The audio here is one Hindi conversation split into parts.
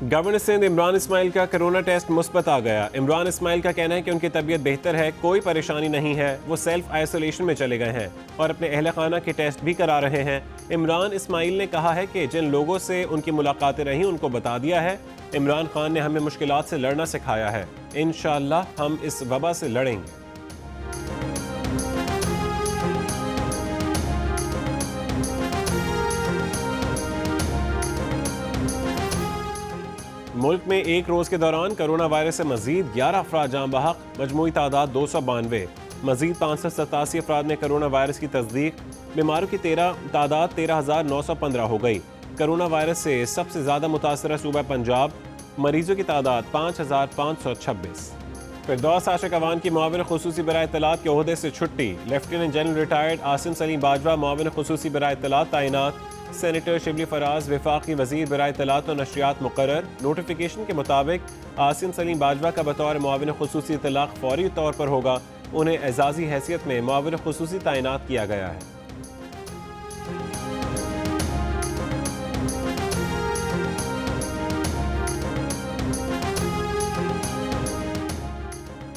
गवर्नर सिंध इमरान इस्माइल का कोरोना टेस्ट मुस्बत आ गया। इमरान इस्माइल का कहना है कि उनकी तबीयत बेहतर है, कोई परेशानी नहीं है, वो सेल्फ आइसोलेशन में चले गए हैं और अपने अहल खाना के टेस्ट भी करा रहे हैं। इमरान इस्माइल ने कहा है कि जिन लोगों से उनकी मुलाकातें रहीं उनको बता दिया है। इमरान खान ने हमें मुश्किलात से लड़ना सिखाया है, इंशाअल्लाह हम इस वबा से लड़ेंगे। मुल्क में एक रोज़ के दौरान कोरोना वायरस से मजीद 11 अफराद जान बहक, मजमूई तादाद 292। मजीद 587 अफराद ने कोरोना वायरस की तस्दीक। बीमारों की तादाद 13,915 हो गई। कोरोना वायरस से सबसे ज़्यादा मुतासरा सूबा पंजाब, मरीजों की तादाद 5,526। फिरदौस आशिक अवान की मुआविन खुसूसी बराए इत्तलात के ओहदे से छुट्टी। Lieutenant general retired Asim Saleem Bajwa मुआविन खुसूसी बराए इत्तलात तैनात। सेनेटर शिबली फराज वफाकी वजीर बराए इत्तलात और नशरियात मुकर्रर। नोटिफिकेशन के मुताबिक आसिम सलीम बाजवा का बतौर मुआविन खुसूसी इत्तलाक फौरी तौर पर होगा। उन्हें एजाजी हैसियत में मुआविन खुसूसी तैनात किया गया है।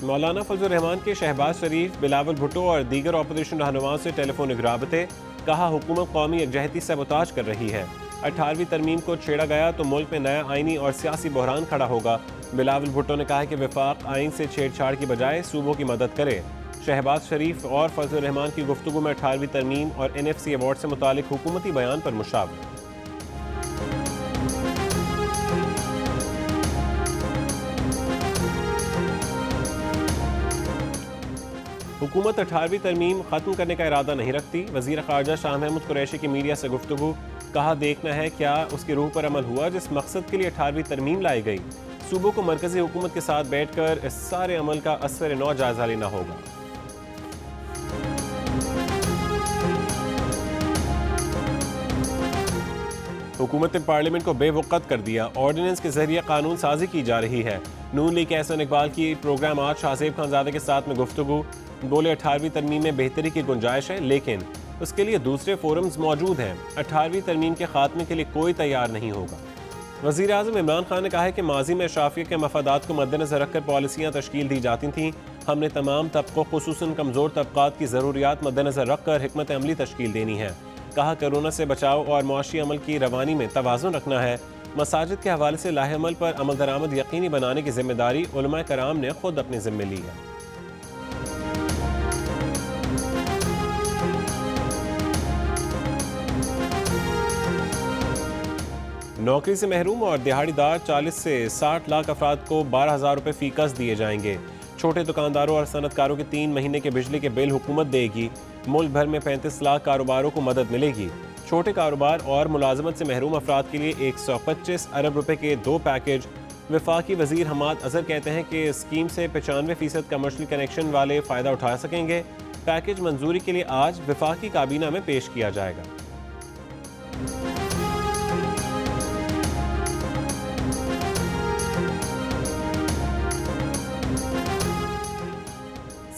मौलाना फजल रहमान के शहबाज शरीफ, बिलावल भुट्टो और दीगर अपोजिशन रहनुमाओं से टेलीफोनिक राबते। कहा हुकूमत कौमी यकजहती सबोताज कर रही है। 18वीं तरमीम को छेड़ा गया तो मुल्क में नया आईनी और सियासी बहरान खड़ा होगा। बिलावल भुट्टो ने कहा कि वफाक आइन से छेड़छाड़ की बजाय सूबों की मदद करे। शहबाज शरीफ और फजल रहमान की गुफ्तगू में 18वीं तरमीम और NFC अवार्ड से मुतालिक हुकूमती बयान पर मुशावरा। हुकूमत 18वीं तरमीम खत्म करने का इरादा नहीं रखती। वजीर खारजा शाह महमूद कुरैशी की मीडिया से गुफ्तगू। कहा देखना है क्या उसकी रूह पर अमल हुआ जिस मकसद के लिए 18वीं तरमीम लाई गई। सूबों को मरकजी हुकूमत के साथ बैठकर इस सारे अमल का असर नौ जायजा लेना होगा। हुकूमत ने पार्लियामेंट को बेवक़्त कर दिया। ऑर्डिनेंस के जरिए कानून साजी की जा रही है। नून लीग के एहसन इकबाल की प्रोग्राम आज शाहजेब खानजादे के साथ में गुफ्तगू। बोले 18वीं तरमीम में बेहतरी की गुंजाइश है, लेकिन उसके लिए दूसरे फोरम्स मौजूद हैं। 18वीं तरमीम के खात्मे के लिए कोई तैयार नहीं होगा। वज़ीर आज़म इमरान खान ने कहा है कि माजी में अशराफिया के मफादात को मद्देनजर रखकर पॉलिसियाँ तश्कील दी जाती थीं। हमने तमाम तबकों खुसूसन कमज़ोर तबकात की ज़रूरियात मद्देनजर रखकर हिकमत अमली तश्कील देनी है। कहा कोरोना से बचाव और मुआशी अमल की रवानी में तवाज़ुन रखना है। मसाजिद के हवाले से लाहे अमल पर अमल दरामद यकीनी बनाने की जिम्मेदारी उलमा कराम ने खुद अपने जिम्मे ली है। नौकरी से महरूम और दिहाड़ीदार 40 से 60 लाख अफराद को 12,000 रुपये फीकस दिए जाएंगे। छोटे दुकानदारों और सनतकारों के 3 महीने के बिजली के बिल हुकूमत देगी। मुल्क भर में 35 लाख कारोबारों को मदद मिलेगी। छोटे कारोबार और मुलाजमत से महरूम अफराद के लिए 125 अरब रुपए के 2 पैकेज। वफाकी वजीर हमाद अजहर कहते हैं कि स्कीम से 95% कमर्शियल कनेक्शन वाले फ़ायदा उठा सकेंगे। पैकेज मंजूरी के लिए आज वफाकी काबीना में पेश किया जाएगा।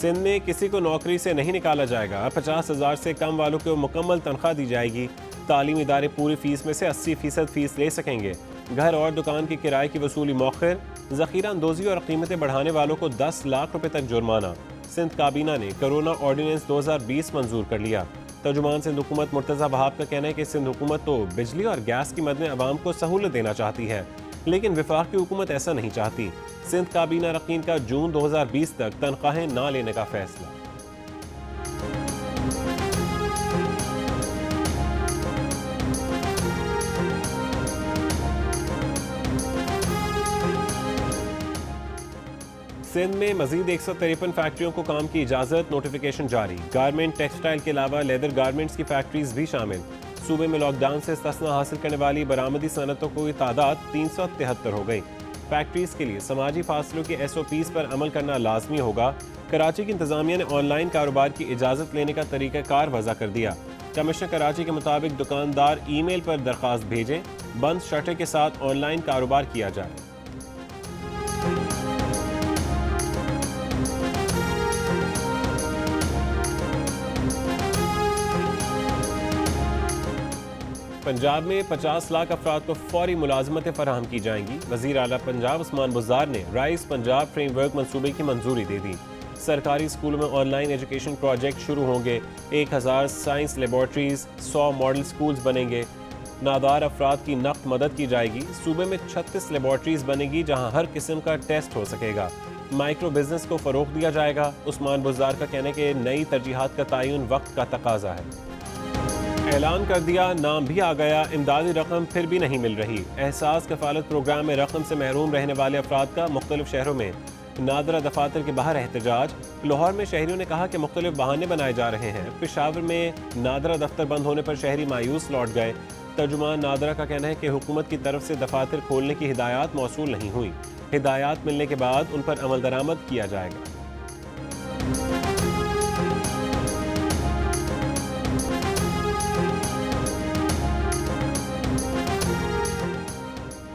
सिंध में किसी को नौकरी से नहीं निकाला जाएगा। 50,000 से कम वालों को मुकम्मल तनख्वाह दी जाएगी। तालीमी इदारे पूरी फीस में से 80% फीस ले सकेंगे। घर और दुकान के किराए की वसूली मौखिर। ज़ख़ीरा अंदोज़ी और कीमतें बढ़ाने वालों को 10 लाख रुपए तक जुर्माना। सिंध काबीना ने कोरोना ऑर्डिनेंस 2020 मंजूर कर लिया। तर्जुमान सिंध हुकूमत मुर्तज़ा वहाब का कहना है कि सिंध हुकूमत तो बिजली और गैस की मद में अवाम को सहूलत देना चाहती है, लेकिन वफाक की हुकूमत ऐसा नहीं चाहती। सिंध काबीना अरकान का जून 2020 तक तनख्वाहें ना लेने का फैसला। सिंध में मजीद 153 फैक्ट्रियों को काम की इजाज़त। नोटिफिकेशन जारी। गारमेंट टेक्सटाइल के अलावा लेदर गारमेंट्स की फैक्ट्रीज भी शामिल। सूबे में लॉकडाउन से इस्तिस्ना हासिल करने वाली बरामदी सनतों की तादाद 373 हो गई। फैक्ट्रीज के लिए समाजी फासलों की SOPs पर अमल करना लाजमी होगा। कराची की इंतजामिया ने ऑनलाइन कारोबार की इजाज़त लेने का तरीक़ाकार वज़ा कर दिया। कमिश्नर कराची के मुताबिक दुकानदार ईमेल पर दरख्वास्त भेजें। बंद शटर के साथ ऑनलाइन कारोबार किया जाए। पंजाब में 50 लाख अफराद को फौरी मुलाजमतें फराहम की जाएंगी। वज़ीर आला पंजाब उस्मान बुज़दार ने राइस पंजाब फ्रेमवर्क मंसूबे की मंजूरी दे दी। सरकारी स्कूलों में ऑनलाइन एजुकेशन प्रोजेक्ट शुरू होंगे। 1000 साइंस लेबॉर्ट्रीज, 100 मॉडल स्कूल्स बनेंगे। नादार अफराद की नक़द मदद की जाएगी। सूबे में 36 लेबॉर्ट्रीज बनेगी जहाँ हर किस्म का टेस्ट हो सकेगा। माइक्रो बिजनेस को फ़रोग़ दिया जाएगा। उस्मान बुज़दार का कहना है कि नई तरजीहात का तयन वक्त का तकाजा है। ऐलान कर दिया, नाम भी आ गया, इमदादी रकम फिर भी नहीं मिल रही। एहसास कफालत प्रोग्राम में रकम से महरूम रहने वाले अफराद का मुख्तलिफ शहरों में नादरा दफातर के बाहर एहतजाज। लाहौर में शहरियों ने कहा कि मुख्तलिफ बहाने बनाए जा रहे हैं। पेशावर में नादरा दफ्तर बंद होने पर शहरी मायूस लौट गए। तर्जुमान नादरा का कहना है कि हुकूमत की तरफ से दफातर खोलने की हिदायत मौसूल नहीं हुई। हिदायत मिलने के बाद उन पर अमल दरामद किया जाएगा।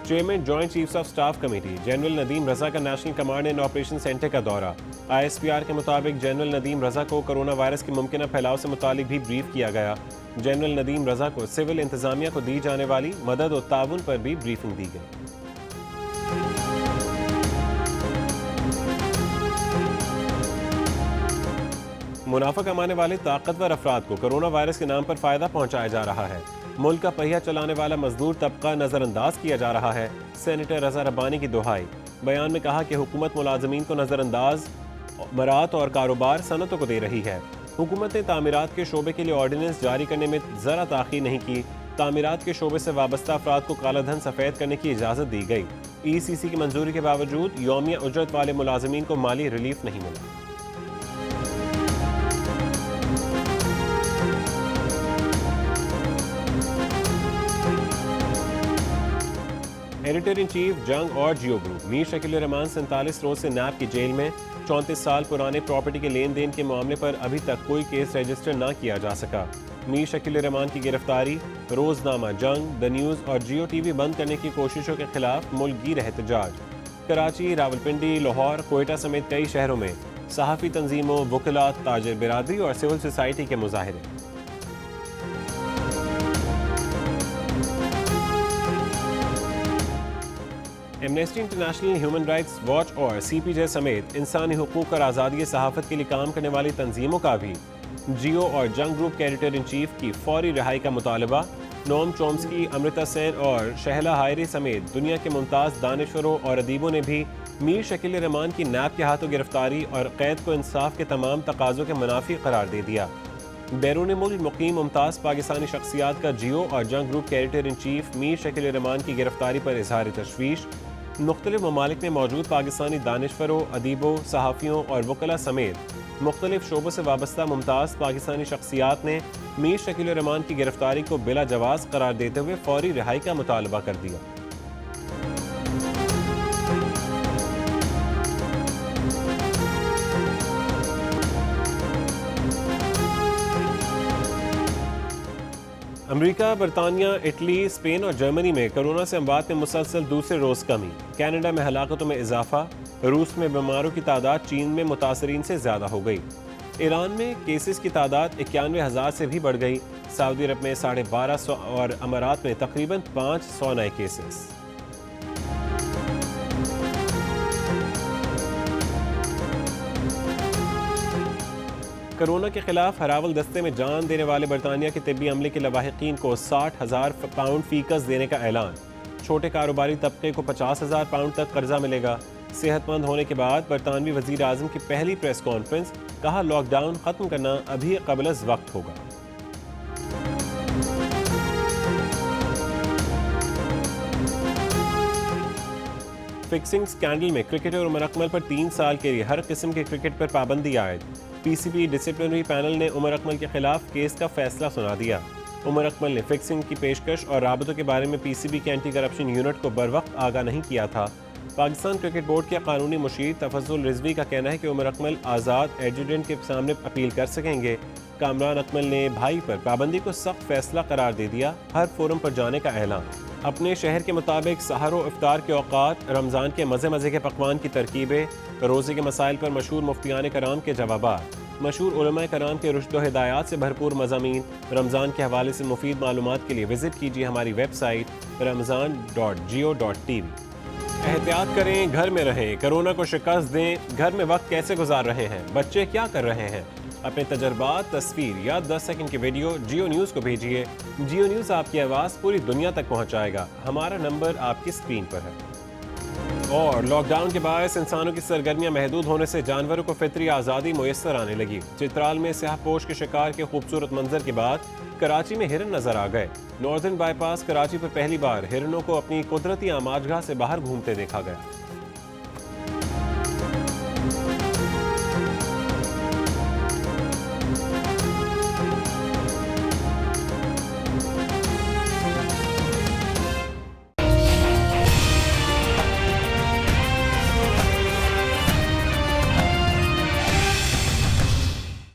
Chairman joint chiefs of staff committee general Nadeem Raza का national command and operation centre का दौरा। ISPR के मुताबिक जनरल नदीम रजा को कोरोना वायरस के मुमकिन फैलाव से मुतालिक भी ब्रीफ किया गया। जनरल नदीम रजा को सिविल इंतजामिया को दी जाने वाली मदद और ताउन पर भी ब्रीफिंग दी गई। मुनाफा कमाने वाले ताकतवर अफराद को कोरोना वायरस के नाम पर फायदा पहुंचाया जा रहा है। मुल्क का पहिया चलाने वाला मजदूर तबका नजरअंदाज किया जा रहा है। सेनेटर रजा रब्बानी की दोहाई। बयान में कहा कि हुकूमत मुलाजमीन को नजरअंदाज मरात और कारोबार सनतों को दे रही है। हुकूमत ने तामीरात के शोबे के लिए ऑर्डिनेंस जारी करने में जरा ताख़ीर नहीं की। तामीरात के शोबे से वाबस्ता अफराद को काला धन सफ़ेद करने की इजाज़त दी गई। ECC की मंजूरी के बावजूद यौमिया उजरत वाले मुलाजमीन को माली रिलीफ नहीं मिला। एडिटर इन चीफ जंग और जियो ग्रुप मीर शकील रहमान 47 रोज से नैब की जेल में। 34 साल पुराने प्रॉपर्टी के लेन देन के मामले पर अभी तक कोई केस रजिस्टर न किया जा सका। मीर शकील रहमान की गिरफ्तारी, रोजनामा जंग, द न्यूज़ और जियो TV बंद करने की कोशिशों के खिलाफ मुल्क गिर एहतजाज। कराची, रावलपिंडी, लाहौर, कोयटा समेत कई शहरों में सहाफ़ी तंजीमों, वकला, ताजिर बिरादरी और सिविल सोसाइटी के मुजाहरे। Amnesty International, Human Rights Watch और CPJ समेत इंसानी हुकूक और आज़ादी सहाफ़त के लिए काम करने वाली तंजीमों का भी जियो और जंग ग्रुप के एडिटर इन चीफ की फौरी रिहाई का मुतालबा। नोम चोम्स्की, अमृता सेन और शहला हायरी समेत दुनिया के मुमताज़ दानिशवरों और अदीबों ने भी मीर शकील रहमान की नैब के हाथों गिरफ्तारी और कैद को इंसाफ के तमाम तकाज़ों के मुनाफी करार दे दिया। बैरून मुल्क मुकीम मुमताज़ पाकिस्तानी शख्सियात का जियो और जंग ग्रुप के editor in chief Mir Shakeel Rahman की गिरफ्तारी पर इजहार तशवीश। मुख्तलिफ ममालिक में मौजूद पाकिस्तानी दानिशवरों, अदीबों, सहाफ़ियों और वकला समेत मुख्तलिफ शोबों से वाबस्ता मुमताज़ पाकिस्तानी शख्सियात ने मीर शकील रहमान की गिरफ्तारी को बिला जवाज़ करार देते हुए फौरी रिहाई का मुतालबा कर दिया। अमेरिका, बरतानिया, इटली, स्पेन और जर्मनी में कोरोना से अमवात में मुसलसल दूसरे रोज़ कमी। कनाडा में हलाकतों में इजाफा। रूस में बीमारों की तादाद चीन में मुतासरीन से ज़्यादा हो गई। ईरान में केसेस की तादाद 91,000 से भी बढ़ गई। सऊदी अरब में 1250 और अमारात में तकरीबन 500 नए केसेस। कोरोना के खिलाफ हरावल दस्ते में जान देने वाले बरतानिया के तिब्बी अमले के लवाहिकीन को 60,000 पाउंड फीकस देने का ऐलान। छोटे कारोबारी तबके को 50,000 पाउंड तक कर्जा मिलेगा। सेहतमंद होने के बाद बरतानवी वजीर आज़म की पहली प्रेस कॉन्फ्रेंस। कहा, लॉकडाउन खत्म करना अभी कबल वक्त होगा। फिक्सिंग स्कैंडल में क्रिकेटर उमर अकमल पर 3 साल के लिए हर किस्म के क्रिकेट पर पाबंदी आयद। PCB डिसिप्लिनरी पैनल ने उमर अकमल के खिलाफ केस का फैसला सुना दिया। उमर अकमल ने फिक्सिंग की पेशकश और राबतों के बारे में PCB के एंटी करप्शन यूनिट को बरवक्त आगाह नहीं किया था। पाकिस्तान क्रिकेट बोर्ड के कानूनी मुशीर तफज्जुल रिजवी का कहना है कि उमर अकमल आज़ाद एडजुडेंट के सामने अपील कर सकेंगे। कामरान अकमल ने भाई पर पाबंदी को सख्त फैसला करार दे दिया। हर फोरम पर जाने का ऐलान। अपने शहर के मुताबिक सहर व इफ्तार के औकात, रमज़ान के मज़े मज़े के पकवान की तरकीबें, रोज़े के मसाइल पर मशहूर मुफ्तियान कराम के जवाबात। मशहूर उलमा कराम के रुश्द व हिदायत से भरपूर मज़ामीन। रमज़ान के हवाले से मुफीद मालूमात के लिए विज़िट कीजिए हमारी वेबसाइट ramzan.go.tv। एहतियात करें, घर में रहें, कोरोना को शिकस्त दें। घर में वक्त कैसे गुजार रहे हैं, बच्चे क्या कर रहे हैं? अपने तजर्बात, तस्वीर या 10 सेकंड की वीडियो जियो न्यूज़ को भेजिए। जियो न्यूज़ आपकी आवाज़ पूरी दुनिया तक पहुंचाएगा। हमारा नंबर आपकी स्क्रीन पर है। और लॉकडाउन के बायस इंसानों की सरगर्मियां महदूद होने से जानवरों को फितरी आज़ादी मुयस्सर आने लगी। चित्राल में स्याहपोश के शिकार के खूबसूरत मंजर के बाद कराची में हिरन नजर आ गए। नॉर्दर्न बाईपास कराची पर पहली बार हिरनों को अपनी कुदरती आमाजगाह से बाहर घूमते देखा गया।